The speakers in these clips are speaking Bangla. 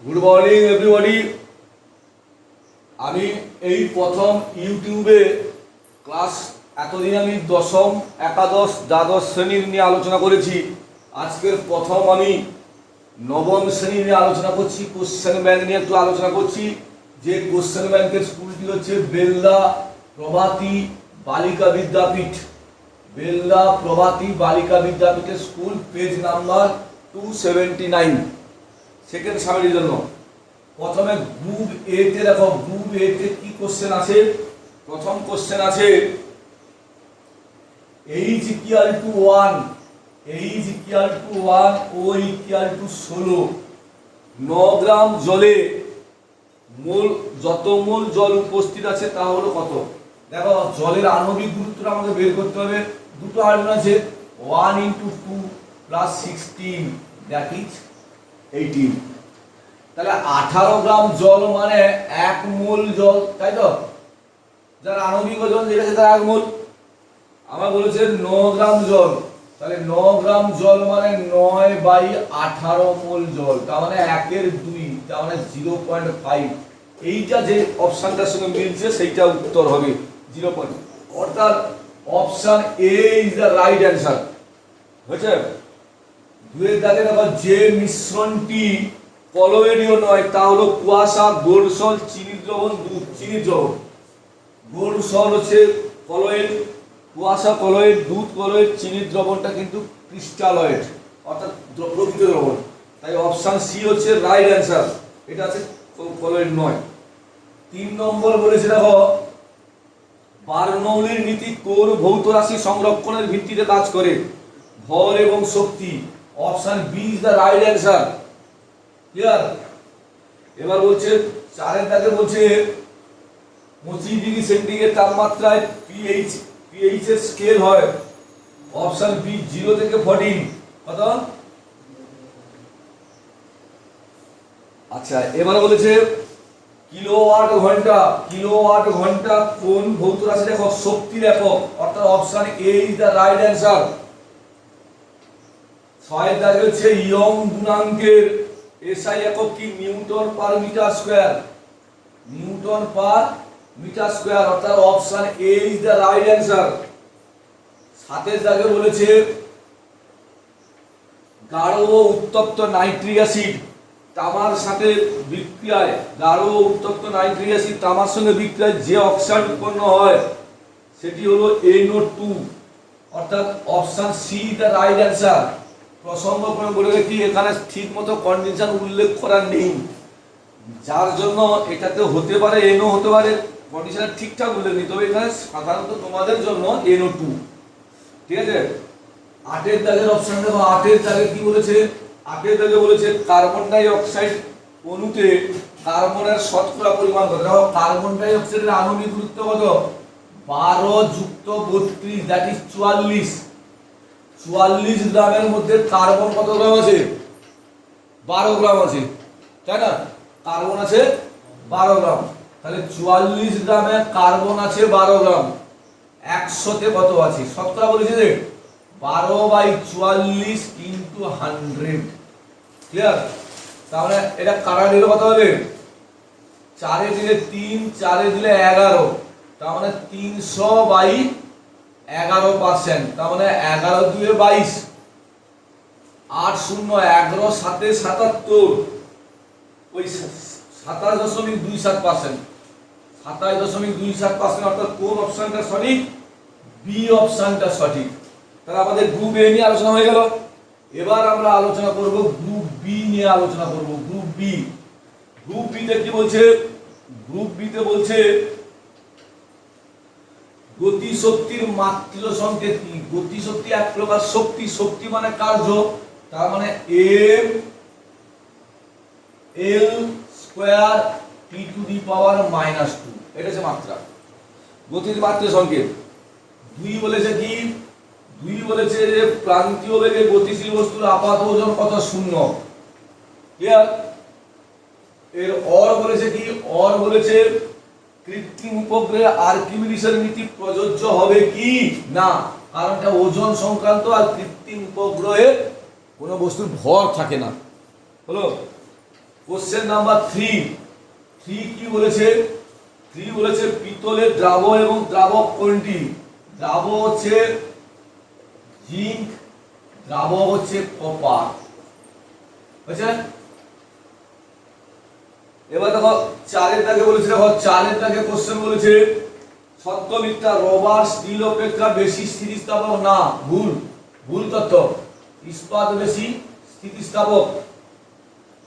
Good morning everybody. আমি এই প্রথম ইউটিউবে ক্লাস এতদিন আমি দশম একাদশ দ্বাদশ শ্রেণীর নিয়ে আলোচনা করেছি। আজকের প্রথম আমি নবম শ্রেণী নিয়ে আলোচনা করছি। কোশ্চেন ব্যাংক নিয়ে একটু আলোচনা করছি। যে কোশ্চেন ব্যাংকের স্কুলটি হচ্ছে বেলদা প্রভাতী বালিকা বিদ্যাপীঠ। বেলদা প্রভাতী বালিকা বিদ্যাপীঠের স্কুল, পেজ নাম্বার 279। সেকেন্ড সামেরির জন্য প্রথমে গ্রুপ এ তে দেখো, গ্রুপ এ তে কি কোশ্চেন আছে। প্রথম কোশ্চেন আছে H equal to 1, H equal to 1, O equal to 16, 9 গ্রাম জলে যত মোল জল উপস্থিত আছে তা হলো কত। দেখো জলের আণবিক গুরুত্বটা আমাকে বের করতে হবে। দুটো হাইড্রোজেন আছে, 1 × 2 + 16 দ্যাট ইজ 18। তাহলে 18 গ্রাম জল মানে 1 মোল জল, তাই তো? যার আণবিক ওজন যেটা আছে তার 1 মোল। আমার বলেছে 9 গ্রাম জল, তাহলে 9 গ্রাম জল মানে 9/18 মোল জল, তার মানে 1/2, তার মানে 0.5। এইটা যে অপশনটার সঙ্গে মিলছে সেইটা উত্তর হবে 0. অর্থাৎ option A is the right answer. হয়েছে? দুয়ের দাগে দেখো, যে মিশ্রণটি কলোয়েডীয় নয় তা হলো কুয়াশা, গোল্ড সল্ট, চিনির দ্রবণ, দুধ। চিনির দ্রবণ, গোল্ড সল্ট হচ্ছে কলোয়েড, কুয়াশা কলোয়েড, দুধ কলোয়েড, চিনির দ্রবণটা কিন্তু ক্রিস্টালয়েড অর্থাৎ প্রকৃত দ্রবণ। তাই অপশন সি হচ্ছে রাইট অ্যান্সার। এটা আছে কলোয়েড নয়। 3 নম্বর বলেছে দেখো, বার্নৌলির নীতি কোন ভৌত রাশি সংরক্ষণের ভিত্তিতে কাজ করে? ভর এবং শক্তি। Option B is the right answer. Clear? এবার বলছে 4 দাগে বলছে 25 ডিগ্রি সেন্টিগ্রেড তাপমাত্রায় পিএইচ এর স্কেল হয়। অপশন বি 0 থেকে 14 কত? আচ্ছা, এবারে বলেছে কিলোওয়াট ঘন্টা কোন ভৌত রাশি একক? শক্তির একক, অর্থাৎ option A is the right answer. 6 দাগে হচ্ছে ইয়ং গুণাঙ্কের এসআই একক কি? Newton per metre square, newton per metre square, অর্থাৎ option A is the right answer. 7 দাগে বলেছে গাঢ় ও উত্তপ্ত নাইট্রিক অ্যাসিড তামার সাথে বিক্রিয়ায়, গাঢ় ও উত্তপ্ত নাইট্রিক অ্যাসিড তামার সঙ্গে বিক্রিয়ায় যে অক্সাইড উৎপন্ন হয় সেটি হলো NO2, অর্থাৎ option C the right answer. প্রসঙ্গক্রমে বলে রাখি, এখানে ঠিক মতো কন্ডিশন উল্লেখ করা নেই, যার জন্য এটাতে হতে পারে NO, হতে পারে, কন্ডিশন ঠিকঠাক উল্লেখ নেই। তবে এখানে সাধারণত তোমাদের জন্য NO2। ঠিক আছে? 8 দাগের অপশন দেখো, 8 দাগে কি বলেছে? 8 দাগে বলেছে কার্বন ডাই অক্সাইড অণুতে কার্বনের শতকরা পরিমাণ কত? দেখো কার্বন ডাই অক্সাইডের আণবিক গুরুত্ব কত? 12 + 32 দ্যাট ইজ 44। 44 গ্রামের মধ্যে কার্বন কত গ্রাম আছে? 12 গ্রাম আছে, তাই না? কার্বন আছে 12 গ্রাম, তাহলে 44 গ্রামে কার্বন আছে 12 গ্রাম। 100 তে কত আছে? শতকরা বলেছে যে 12/44 × 100। ক্লিয়ার? তাহলে এটা কাটা দিলে কত হবে? 4 এ দিলে 3, 4 এ দিলে 11, তার মানে 300/11%, তার মানে 11 × 2 = 22, 8 0 11 7 77, ওই 27.27%, 27.27%, অর্থাৎ কোন অপশনটা সঠিক? বি অপশনটা সঠিক। তাহলে আমাদের গ্রুপ এ নিয়ে আলোচনা হয়ে গেল। এবার আমরা আলোচনা করব গ্রুপ বি নিয়ে আলোচনা করব। গ্রুপ বি, গ্রুপ বি তে কি বলছে? গ্রুপ বি তে বলছে গতি শক্তির মাত্রিয় সংকেত কি? গতি শক্তি এক প্রকার শক্তি, শক্তি মানে কার্য, তার মানে mL²T⁻², এটা হচ্ছে মাত্রা, গতির মাত্রিয় সংকেত। 2 বলেছে কি? 2 বলেছে যে প্রান্তীয় বেগে গতিশীল বস্তুর আপাত ওজন কত? 0। ক্লিয়ার? এর অর বলেছে কি? অর বলেছে কৃত্রিম উপগ্রহে আর্কিমিডিসের নীতি প্রযোজ্য হবে কি না, কারণ এটা ওজন সংক্রান্ত, আর কৃত্রিম উপগ্রহে কোনো বস্তুর ভর থাকে না। হলো? কোশ্চেন নাম্বার 3 কি বলেছে? 3 বলেছে পিতলের দ্রাবক এবং দ্রাবক কোনটি? দ্রাবক হচ্ছে জিঙ্ক, দ্রাবক হচ্ছে কপার। বুঝছে? এবার দেখো 4 দাগে বলেছে, দেখো 4 দাগে কোশ্চেন বলেছে সত্য মিথ্যা রবার স্টিল অপেক্ষা বেশি স্থিতিস্থাপক না। ভুল তথ্য। ইস্পাত বেশি স্থিতিস্থাপক।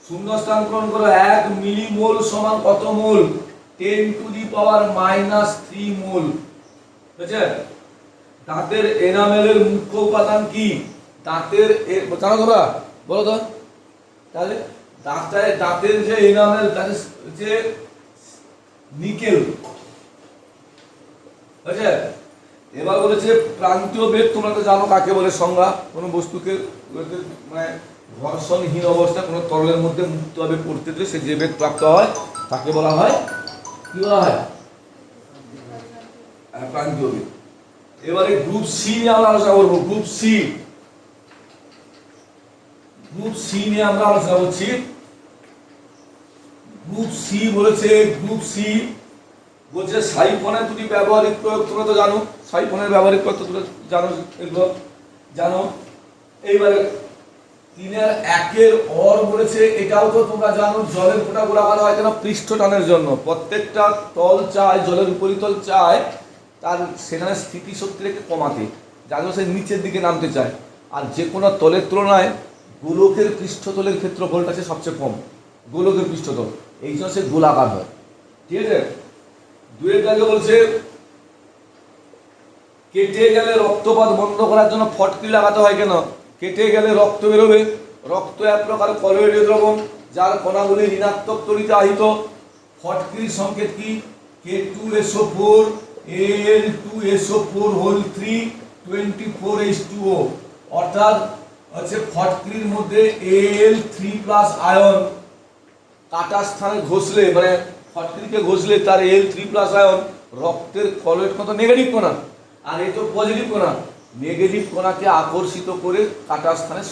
শূন্যস্থান পূরণ করো। 1 মিলিমোল সমান কত মোল? 10⁻³ মোল। বুঝছে? দাঁতের এনামেলের মুখ্য উপাদান কি? দাঁতের জানো তোমরা? বলো তো। তাহলে দাঁতের যে এনামেল তার যে নিকেল। বুঝছে? এবার বলেছে প্রান্তীয় বেগ, তোমরা তো জানো কাকে বলে সংজ্ঞা। কোনো বস্তুকে মানে ঘর্ষণহীন অবস্থায় কোনো তরলের মধ্যে মুক্তভাবে পড়তে দিলে সে যে বেগ প্রাপ্ত হয় তাকে বলা হয় কি বলা হয়? প্রান্তীয় বেগ। এবারে গ্রুপ সি নিয়ে আমরা আলোচনা করবো। গ্রুপ সি নিয়ে আমরা আলোচনা করছি। গ্রুপ সি বলেছে সাইফনের দুটি ব্যবহারিক প্রয়োগ। তোমরা তো জানো সাইফনের ব্যবহারিক প্রয়োগ, তোমরা জানো, এগুলো জানো। এইবারে 3-1 অর বলেছে, এটাও তো তোমরা জানো, জলের ফোঁটা গোলাকার হয় কেন? পৃষ্ঠ টানের জন্য। প্রত্যেকটা তল চায়, জলের উপরিতল চায় তার সেখানে স্থিতিশক্তিটাকে কমাতে, যাতে সে নিচের দিকে নামতে চায়। আর যে কোনো তলের তুলনায় গোলকের পৃষ্ঠতলের ক্ষেত্রফলটা আছে সবচেয়ে কম, গোলকের পৃষ্ঠতল, এই জন্য সে গোলাকার হয়। ঠিক আছে? 2 দাগে বলছে কেটে গেলে রক্তপাত বন্ধ করার জন্য ফটকি লাগাতে হয় কেন? কেটে গেলে রক্ত বেরোবে। রক্ত এক প্রকার কলোয়েডীয় দ্রবণ, যার কণাগুলি ঋণাত্মক তড়িতে আহিত। ফটকির সংকেত কি? K2SO4 Al2SO4 whole 3 24H2O। অর্থাৎ হচ্ছে ফটকির মধ্যে Al3+ আয়ন কাটা স্থানে ঘষলে, মানে ফটকিকে ঘষলে তার Al3+ আয়ন রক্তের কলোয়েড কত নেগেটিভ কণা, আর এই তো পজিটিভ কণা, নেগেটিভ কণাকে আকর্ষিত করে কাটা স্থানে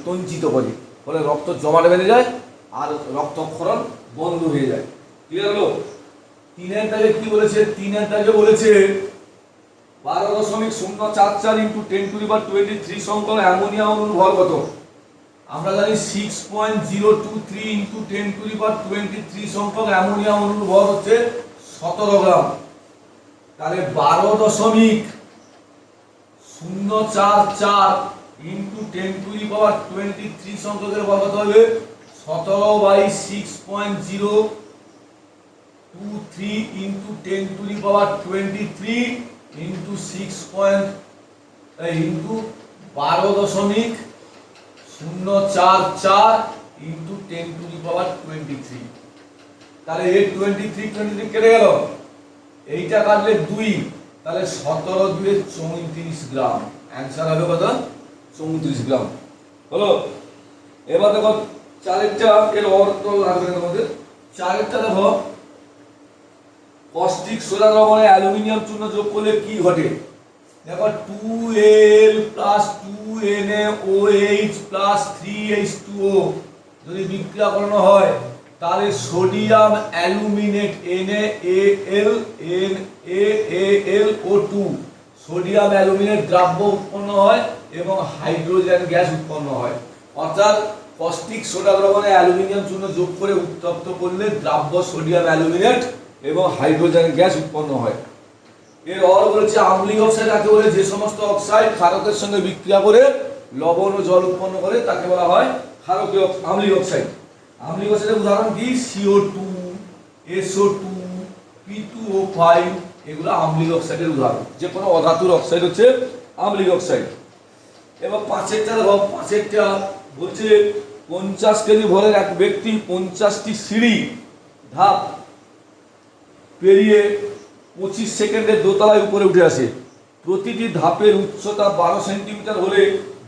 সঞ্চিত করে, ফলে রক্ত জমাট বেঁধে যায় আর রক্তক্ষরণ বন্ধ হয়ে যায়। ক্লিয়ার হলো? 3 দাগে কি বলেছে? 3 দাগে বলেছে 12.044 × 10⁻23 সংখ্যক অ্যামোনিয়া অণুর ভর কত? আমরা জানি 6.023 × 10⁻23 সংখ্যক অ্যামোনিয়া অণুর ভর হচ্ছে 17 গ্রাম। তাহলে 12.044 × 10⁻23 সংখ্যকের ভর কত হবে? 17/6.023 × 12.044 × 10⁻23। তাহলে 23 কেটে গেল, এইটা কাটলে 2, তাহলে 17×2 34 গ্রাম। অ্যান্সার হবে কত? 34 গ্রাম। হলো? এবার দেখো 4টা এর অর্থ লাগবে তোমাদের। 4টা দেখো, কস্টিক সোডা দ্রবণে অ্যালুমিনিয়াম চূর্ণ যোগ করলে কি ঘটে? দেখো 2Al + 2NaOH + 3H2O যদি বিক্রিয়া করানো হয় তাহলে sodium aluminate NaAlO2 sodium aluminate দ্রাব্য উৎপন্ন হয় এবং হাইড্রোজেন গ্যাস উৎপন্ন হয়। অর্থাৎ কস্টিক সোডা দ্রবণে অ্যালুমিনিয়াম চূর্ণ যোগ করে উত্তপ্ত করলে দ্রাব্য সোডিয়াম অ্যালুমিনেট এবং হাইড্রোজেন গ্যাস উৎপন্ন হয়। এর অর বলেছে আম্লিক অক্সাইড কাকে বলে? যে সমস্ত অক্সাইড ক্ষারকের সঙ্গে বিক্রিয়া করে লবণ ও জল উৎপন্ন করে তাকে বলা হয় ক্ষারকীয় আম্লিক অক্সাইড। আম্লিক অক্সাইডের উদাহরণ কি? CO2, SO2, P2O5, এগুলো আম্লিক অক্সাইডের উদাহরণ। যে কোনো অধাতুর অক্সাইড হচ্ছে আম্লিক অক্সাইড। এবার 5টা দেখো, 5টা বলছে 50 কেজি ভরের এক ব্যক্তি 50টি সিঁড়ি ধাপ পেরিয়ে 25 সেকেন্ডে দোতলায় উপরে উঠে আসে। প্রতিটি ধাপের উচ্চতা 12 সেন্টিমিটার হলে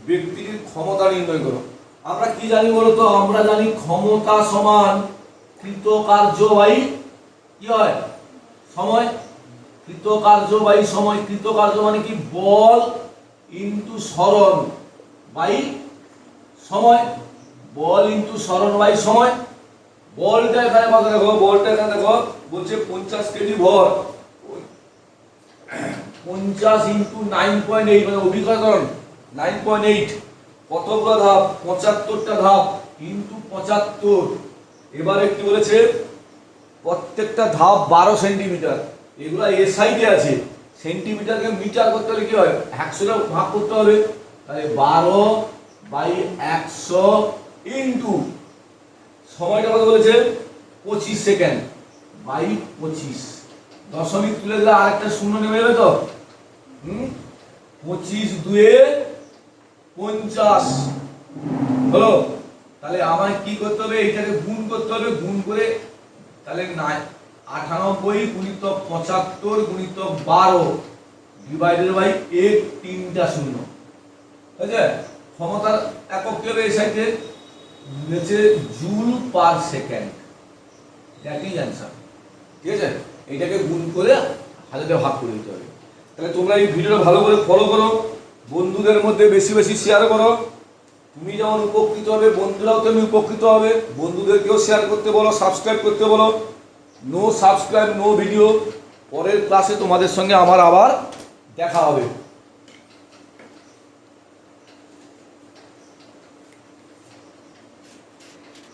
ব্যক্তিটির ক্ষমতা নির্ণয় করো। আমরা কি জানি বলতো? আমরা জানি ক্ষমতা সমান কৃতকার্যবাহী কি হয়? সময়। কৃতকার্যবাহী সময়। কৃতকার্য মানে কি? বল ইনটু সরণ বাই সময়। বল ইনটু সরণ বাই সময়। বলটা এখানে কত দেখো, বলটা এখানে দেখো বলছে 50 কেজি ভর, 50 ইন্টু 9.8 মানে অভিকরণ 9.8, কতগুলো ধাপ, 75টা ধাপ ইন্টু 75। এবারে কি বলেছে, প্রত্যেকটা ধাপ 12 সেন্টিমিটার। এগুলো এসআইতে আছে, সেন্টিমিটারকে মিটার করতে হলে কি হয়, 100 ভাগ করতে হবে, তাহলে 12/100 ইন্টু সময়টা কত বলেছে 25 সেকেন্ড বাই 25, দশমিক তুলে দিলে আরেকটা শূন্য নেমে যাবে তো। 25 দুয়ে 50 হলো। তাহলে আমায় কি করতে হবে, এইটাকে গুণ করতে হবে, গুণ করে তাহলে 98 গুণিতক 75 গুণিতক 12 ডিভাইডেড বাই 1, 3টা শূন্য। ঠিক আছে, ক্ষমতার একক কি হবে এই সাইডে, বলেছে joule per second, that is answer. ঠিক আছে, এইটাকে গুণ করে হাজারে ভাগ করে দিতে হবে। তাহলে তোমরা এই ভিডিওটা ভালো করে ফলো করো, বন্ধুদের মধ্যে বেশি বেশি শেয়ার করো। তুমি যেমন উপকৃত হবে, বন্ধুরাও তেমনি উপকৃত হবে। বন্ধুদেরকেও শেয়ার করতে বলো, সাবস্ক্রাইব করতে বলো। No subscribe no video. পরের ক্লাসে তোমাদের সঙ্গে আমার আবার দেখা হবে।